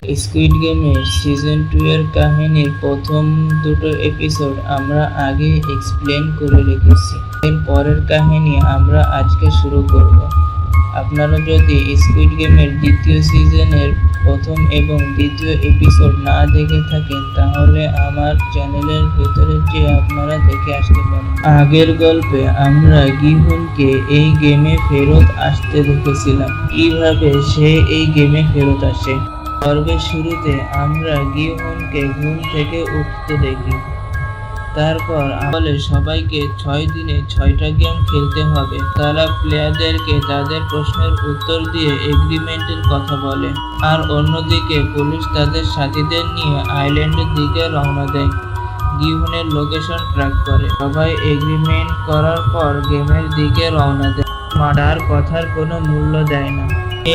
Squid গেমের season 2 এর কাহিনীর প্রথম দুটো এপিসোড আমরা আগে এক্সপ্লেন করে রেখেছি। এর পরের কাহিনী আমরা আজকে শুরু করব। আপনারা যদি স্কুইড গেমের দ্বিতীয় সিজনের প্রথম এবং দ্বিতীয় এপিসোড না দেখে থাকেন তাহলে আমার চ্যানেলের ভেতরে যে আপনারা দেখে আসতে পারেন। আগের গল্পে আমরা গিহুনকে এই গেমে ফেরত আসতে দেখেছিলাম। কিভাবে সে এই গেমে ফেরত আসে। পর্বের শুরুতে আমরা গিহুনকে ঘুম থেকে উঠতে দেখি। তারপর বলে সবাইকে 6 দিনে 6টা গেম খেলতে হবে। তারা প্লেয়ারদেরকে তাদের প্রশ্নের উত্তর দিয়ে এগ্রিমেন্টের কথা বলে। আর অন্যদিকে পুলিশ তাদের সাথীদের নিয়ে আইল্যান্ডের দিকে রওনা দেয়। গিহুনের লোকেশন ট্র্যাক করে। সবাই এগ্রিমেন্ট করার পর গেমের দিকে রওনা দেয়। তার কথার কোনো মূল্য দেয় না।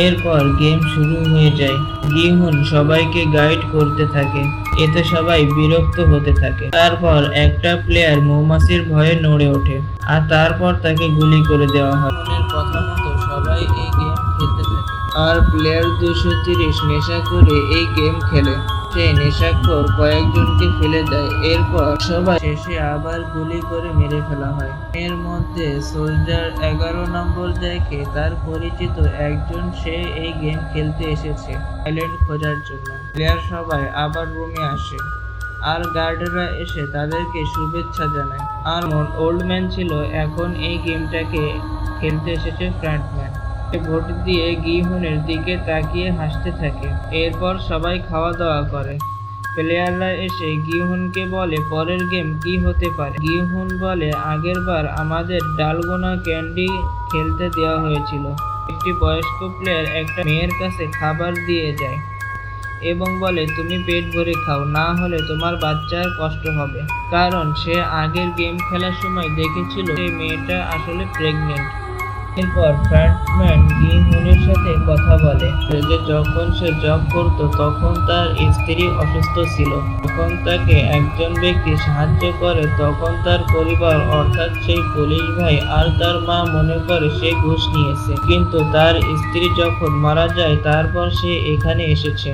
এরপর গেম শুরু হয়ে যায়। গিহুন সবাইকে গাইড করতে থাকে। এতে সবাই বিরক্ত হতে থাকে। তারপর একটা প্লেয়ার মৌমাছির ভয়ে নড়ে ওঠে আর তারপর তাকে গুলি করে দেওয়া হয়। গিহুনের কথা মতো সবাই এই গেম খেলতে থাকে। আর প্লেয়ার 230 নেশা করে এই গেম খেলে। সেই নেশাখোর কয়েকজনকে ফেলে দেয়। এরপর সবাই শেষে আবার গুলি করে মেরে ফেলা হয়। এর মধ্যে সোলজার 11 নম্বর দেখে তার পরিচিত একজন সে এই গেম খেলতে এসেছে আইল্যান্ড খোঁজার জন্য। প্লেয়ার সবাই আবার রুমে আসে আর গার্ডরা এসে তাদেরকে শুভেচ্ছা জানায়। আর ওল্ড ম্যান ছিল এখন এই গেমটাকে খেলতে এসেছে ফ্রন্টম্যান। ভোট দিয়ে গিহুনের দিকে তাকিয়ে হাসতে থাকে। এরপর সবাই খাওয়া দাওয়া করে। প্লেয়াররা এসে গিহুনকে বলে পরের গেম কি হতে পারে। গিহুন বলে আগের বার আমাদের ডালগোনা ক্যান্ডি খেলতে দেওয়া হয়েছিল। একটি বয়স্ক প্লেয়ার একটা মেয়ের কাছে খাবার দিয়ে যায় এবং বলে তুমি পেট ভরে খাও, না হলে তোমার বাচ্চার কষ্ট হবে। কারণ সে আগের গেম খেলার সময় দেখেছিল সেই মেয়েটা আসলে প্রেগনেন্ট। এরপর ফ্রন্টম্যান গিহুনের সাথে কথা বলে যে যখন সে জব করত তখন তার স্ত্রী অসুস্থ ছিল। যখন তাকে একজন ব্যক্তি সাহায্য করে তখন তার পরিবার অর্থাৎ সেই পুলিশ ভাই আর তার মা মনে করে সে ঘুষ নিয়েছে। কিন্তু তার স্ত্রী যখন মারা যায় তারপর সে এখানে এসেছে।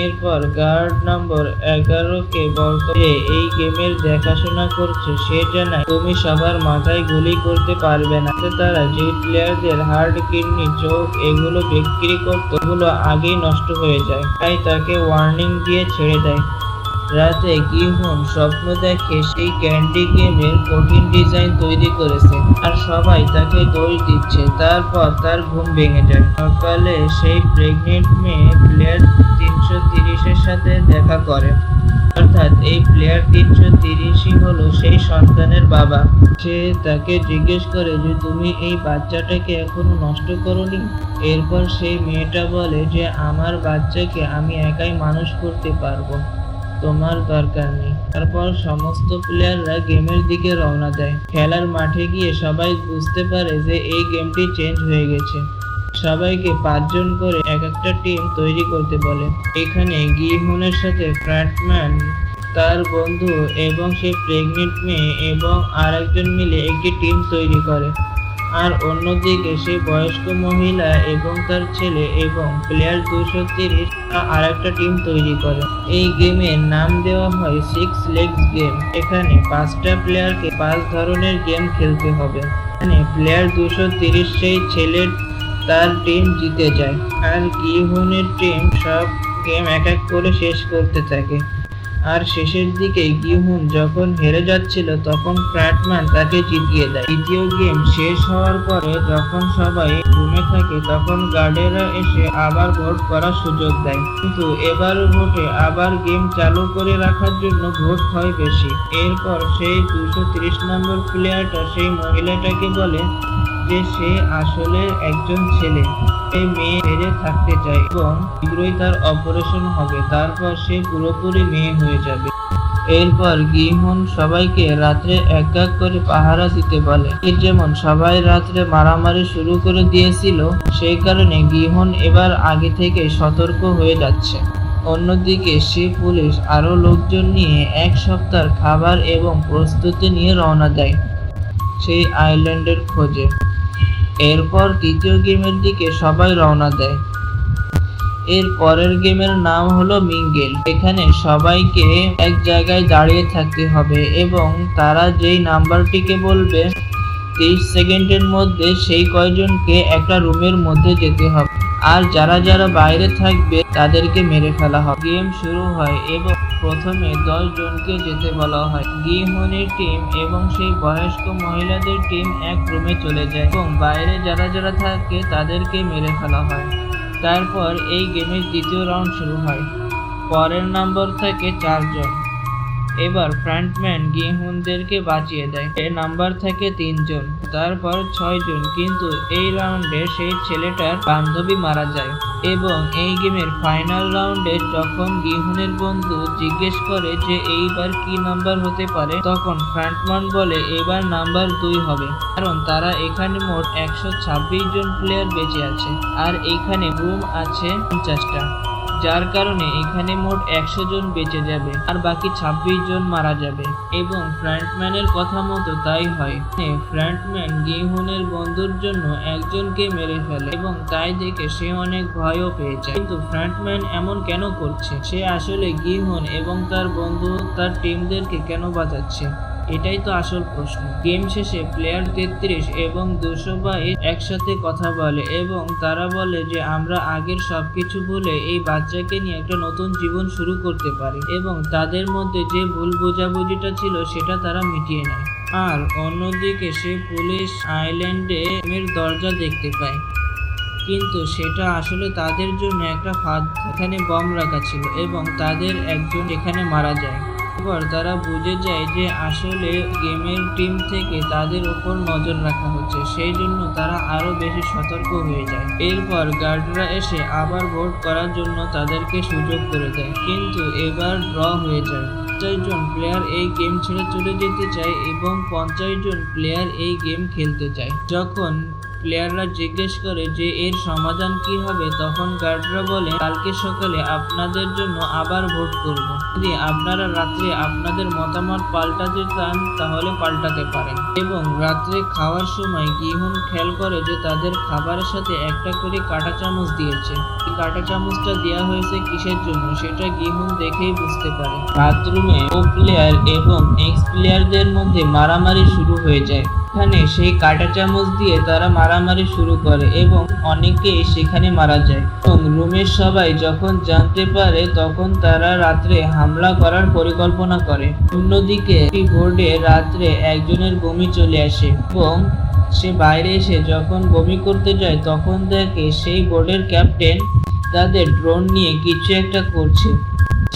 এরপর গার্ড নম্বর 11কে বলতে এই গেমের দেখাশোনা করছে সে জানায় তুমি সবার মাথায় গুলি করতে পারবে না। তারা যে প্লেয়ারদের হার্ট, কিডনি, চোখ এগুলো বিক্রি করতো এগুলো আগেই নষ্ট হয়ে যায়, তাই তাকে ওয়ার্নিং দিয়ে ছেড়ে দেয়। রাতে গিহুন স্বপ্ন দেখে সেই ক্যান্ডি গেমের কঠিন ডিজাইন তৈরি করেছে আর সবাই তাকে দোষ দিচ্ছে। তারপর তার ঘুম ভেঙে যায়। সকালে সেই প্রেগনেন্ট মেয়ে প্লেয়ার 330-এর সাথে দেখা করে। অর্থাৎ এই প্লেয়ার 330ই হলো সেই সন্তানের বাবা। সে তাকে জিজ্ঞেস করে যে তুমি এই বাচ্চাটাকে এখনো নষ্ট করোনি। এরপর সেই মেয়েটা বলে যে আমার বাচ্চাকে আমি একাই মানুষ করতে পারবো, তোমার দরকার নেই। তারপর সমস্ত প্লেয়াররা গেমের দিকে রওনা দেয়। খেলার মাঠে গিয়ে সবাই বুঝতে পারে যে এই গেমটি চেঞ্জ হয়ে গেছে। সবাইকে 5 জন করে এক একটা টিম তৈরি করতে বলে। এখানে গিহুনের সাথে ফ্রন্টম্যান, তার বন্ধু এবং সেই প্রেগনেন্ট মেয়ে এবং আরেকজন মিলে একটি টিম তৈরি করে। আর অন্যদিকে সেই বয়স্ক মহিলা এবং তার ছেলে এবং প্লেয়ার 230 আরেকটা টিম তৈরি করে। এই গেমের নাম দেওয়া হয় 6 লেগস গেম। এখানে 5টা প্লেয়ারকে 5 ধরনের গেম খেলতে হবে। এখানে প্লেয়ার 230 সেই ছেলের তার টিম জিতে যায় আর গিহুনের টিম সব গেম এক এক করে শেষ করতে থাকে। আর শেষের দিকে গিহুন যখন হেরে যাচ্ছিল তখন ফ্রন্টম্যান তাকে জিতিয়ে দেয়। দ্বিতীয় গেম শেষ হওয়ার পরে যখন সবাই রুমে থাকে তখন গার্ডেরা এসে আবার ভোট করার সুযোগ দেয়। কিন্তু এবার ভোটে আবার গেম চালু করে রাখার জন্য ভোট হয় বেশি। এরপর সেই 230 নম্বর প্লেয়ারটা সেই মহিলাটাকে বলে যে সে আসলে একজন ছেলে, এই মেয়ে হেরে থাকতে চায় এবং শীঘ্রই তার অপারেশন হবে, তারপর সে পুরোপুরি মেয়ে হয়ে যাবে। এরপর গিহুন সবাইকে রাত্রে এক এক করে পাহারা দিতে বলে। যেমন সবাই রাত্রে মারামারি শুরু করে দিয়েছিল সেই কারণে গিহুন এবার আগে থেকে সতর্ক হয়ে যাচ্ছে। অন্যদিকে সে পুলিশ আরো লোকজন নিয়ে 1 সপ্তাহের খাবার এবং প্রস্তুতি নিয়ে রওনা দেয় সেই আইল্যান্ডের খোঁজে। এরপর তৃতীয় গেমের দিকে সবাই রওনা দেয়। এর পরের গেমের নাম হলো মিঙ্গেল। এখানে সবাইকে এক জায়গায় দাঁড়িয়ে থাকতে হবে এবং তারা যেই নাম্বারটিকে বলবে 30 সেকেন্ডের মধ্যে সেই কয়জনকে একটা রুমের মধ্যে যেতে হবে, আর যারা যারা বাইরে থাকবে তাদেরকে মেরে ফেলা হবে। গেম শুরু হয় এবং প্রথমে 10 জনকে যেতে বলা হয়। গিহনের টিম এবং সেই বয়স্ক মহিলাদের টিম এক রুমে চলে যায় এবং বাইরে যারা যারা থাকে তাদেরকে মেরে ফেলা হয়। তারপর এই গেমের দ্বিতীয় রাউন্ড শুরু হয়। পরের নাম্বার থাকে 4 জন। এবার ফ্রন্টম্যান গিহুনদেরকে বাঁচিয়ে দেয়। এর নাম্বার থাকে 3 জন। তারপর 6 জন, কিন্তু এই রাউন্ডে সেই ছেলেটার বান্ধবী মারা যায় এবং এই গেমের ফাইনাল রাউন্ডে যখন গিহুনের বন্ধু জিজ্ঞেস করে যে এইবার কি নাম্বার হতে পারে, তখন ফ্রন্টম্যান বলে এবার নাম্বার 2 হবে, কারণ তারা এখানে মোট 126 জন প্লেয়ার বেঁচে আছে আর এইখানে রুম আছে 50টা, যার কারণে এখানে মোট 100 জন বেঁচে যাবে আর বাকি 26 জন মারা যাবে। এবং ফ্রন্টম্যানের কথা মতো তাই হয়। ফ্রন্টম্যান গিহুনের বন্ধুর জন্য একজনকে মেরে ফেলে এবং তাই দেখে সে অনেক ভয়ও পেয়ে যায়। কিন্তু ফ্রন্টম্যান এমন কেন করছে? সে আসলে গিহুন এবং তার বন্ধু তার টিমদেরকে কেন বাঁচাচ্ছে? এটাই তো আসল প্রশ্ন। গেম শেষে প্লেয়ার 33 এবং 222 একসাথে কথা বলে এবং তারা বলে যে আমরা আগের সবকিছু ভুলে এই বাচ্চাকে নিয়ে একটা নতুন জীবন শুরু করতে পারি এবং তাদের মধ্যে যে ভুল বোঝাবুঝিটা ছিল সেটা তারা মিটিয়ে নেয়। আর অন্যদিকে সে পুলিশ আইল্যান্ডে এর দরজা দেখতে পায়, কিন্তু সেটা আসলে তাদের জন্য একটা ফাঁদ। এখানে বম রাখা ছিল এবং তাদের একজন এখানে মারা যায়। এরপর তারা বুঝে যায় যে আসলে গেমের টিম থেকে তাদের উপর নজর রাখা হচ্ছে, সেই জন্য তারা আরো বেশি সতর্ক হয়ে যায়। এরপর গার্ডরা এসে আবার ভোট করার জন্য তাদেরকে সুযোগ করে দেয়, কিন্তু এবার ড্র হয়ে যায়। 50 জন প্লেয়ার এই গেম ছেড়ে চলে যেতে চায় এবং 50 জন প্লেয়ার এই গেম খেলতে চায়। যখন প্লেয়াররা জিজ্ঞেস করে যে এর সমাধান কি হবে, তখন গার্ডরা বলে কালকে সকালে আপনাদের জন্য আবার ভোট করব। যদি আপনারা রাত্রে আপনাদের মতামত পাল্টাতে চান তাহলে পাল্টাতে পারেন। এবং রাত্রে খাওয়ার সময় গিহুন খেয়াল করে যে তাদের খাবারের সাথে একটা করে কাঁটা চামচ দিয়েছে। এই কাঁটা চামচটা দেওয়া হয়েছে কিসের জন্য সেটা গিহুন দেখেই বুঝতে পারে। বাথরুমে ও প্লেয়ার এবং এক্স প্লেয়ারদের মধ্যে মারামারি শুরু হয়ে যায়। এখানে সেই কাঁটা চামচ দিয়ে তারা মারামারি শুরু করে এবং অনেকেই সেখানে মারা যায়। এবং রুমের সবাই যখন জানতে পারে তখন তারা রাত্রে হামলা করার পরিকল্পনা করে। অন্যদিকে বোর্ডে রাত্রে একজনের বমি চলে আসে এবং সে বাইরে এসে যখন বমি করতে যায় তখন দেখে সেই বোর্ডের ক্যাপ্টেন তাদের ড্রোন নিয়ে কিছু একটা করছে।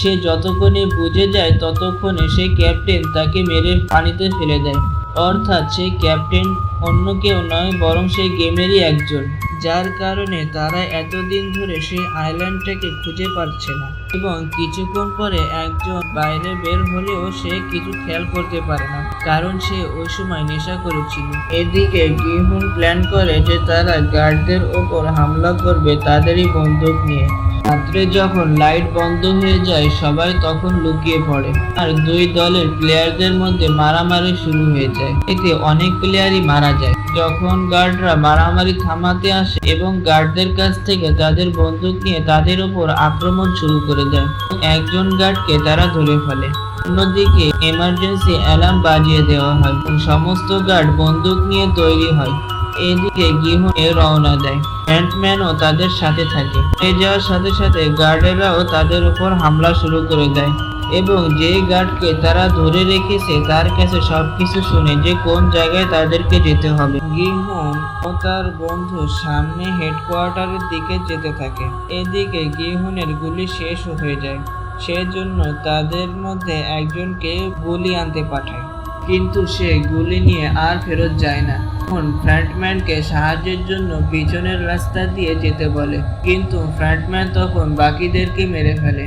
সে যতক্ষণে বুঝে যায় ততক্ষণে সেই ক্যাপ্টেন তাকে মেরে পানিতে ফেলে দেয়। অর্থাৎ সেই ক্যাপ্টেন অন্য কেউ নয় বরং সেই গেমেরই একজন, যার কারণে তারা এতদিন ধরে সেই আইল্যান্ডটাকে খুঁজে পাচ্ছে না। এবং কিছুক্ষণ পরে একজন বাইরে বের হলেও সে কিছু খেয়াল করতে পারে না, কারণ সে ওই সময় নেশা করেছিল। এদিকে গিহুন প্ল্যান করে যে তারা গার্ডদের ওপর হামলা করবে তাদেরই বন্দুক নিয়ে। রাত্রে যখন লাইট বন্ধ হয়ে যায় সবাই তখন লুকিয়ে পড়ে আর দুই দলের প্লেয়ারদের মধ্যে মারামারি শুরু হয়ে যায়। এতে অনেক প্লেয়ারই মারা যায়। যখন গার্ডরা মারামারি থামাতে আসে এবং গার্ডদের কাছ থেকে তাদের বন্দুক নিয়ে তাদের উপর আক্রমণ শুরু করে দেয়, একজন গার্ডকে তারা ধরে ফেলে। অন্যদিকে এমার্জেন্সি অ্যালার্ম বাজিয়ে দেওয়া হয় এবং সমস্ত গার্ড বন্দুক নিয়ে তৈরি হয়। এদিকে গিহুন রওনা দেয়। ফ্রন্টম্যানও তাদের সাথে থাকে। যাওয়ার সাথে সাথে গার্ডেরাও তাদের উপর হামলা শুরু করে দেয় এবং যে গার্ডকে তারা ধরে রেখেছে তার কাছে সবকিছু শুনে যে কোন জায়গায় তাদেরকে যেতে হবে। গিহুন ও তার বন্ধু সামনে হেডকোয়ার্টারের দিকে যেতে থাকে। এদিকে গিহুনের গুলি শেষ হয়ে যায়, সেজন্য তাদের মধ্যে একজনকে গুলি আনতে পাঠায়, কিন্তু সে গুলি নিয়ে আর ফেরত যায় না। তখন ফ্রন্টম্যানকে সাহায্যের জন্য পিছনের রাস্তা দিয়ে যেতে বলে, কিন্তু ফ্রন্টম্যান তখন বাকিদেরকে মেরে ফেলে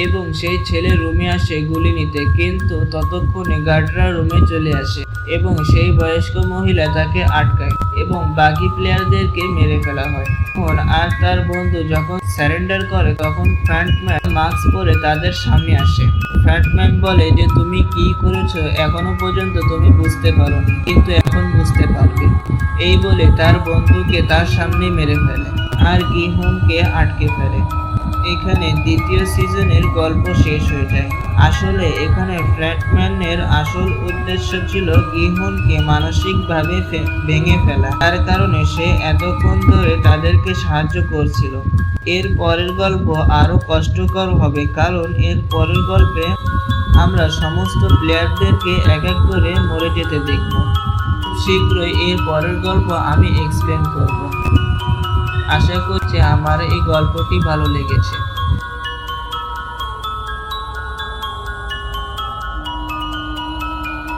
এবং সেই ছেলে রুমে আসে গুলি নিতে, কিন্তু ততক্ষণে গার্ডরা রুমে চলে আসে এবং সেই বয়স্ক মহিলা তাকে আটকায় এবং বাকি প্লেয়ারদেরকে মেরে ফেলা হয়। তখন আর তার বন্ধু যখন সারেন্ডার করে তখন ফ্রন্টম্যান মাস্ক পরে তাদের সামনে আসে। ফ্রন্টম্যান বলে যে তুমি কি করেছো এখনো পর্যন্ত তুমি বুঝতে পারোনি, কিন্তু তখন বুঝতে পারবে। এই বলে তার বন্ধুকে তার সামনে মেরে ফেলে আর গিহনকে আটকে ফেলে। এখানে দ্বিতীয় সিজনের গল্প শেষ হয়ে যায়। আসলে এখানে ফ্ল্যাটম্যানের আসল উদ্দেশ্য ছিল গিহনকে মানসিকভাবে ভেঙে ফেলা, তার কারণে সে এতক্ষণ ধরে তাদেরকে সাহায্য করছিল। এর পরের গল্প আরো কষ্টকর হবে, কারণ এর পরের গল্পে আমরা সমস্ত প্লেয়ারদেরকে এক এক করে মরে যেতে দেখব। শীঘ্রই এর পরের গল্প আমি এক্সপ্লেন করব। আশা করছি আমার এই গল্পটি ভালো লেগেছে।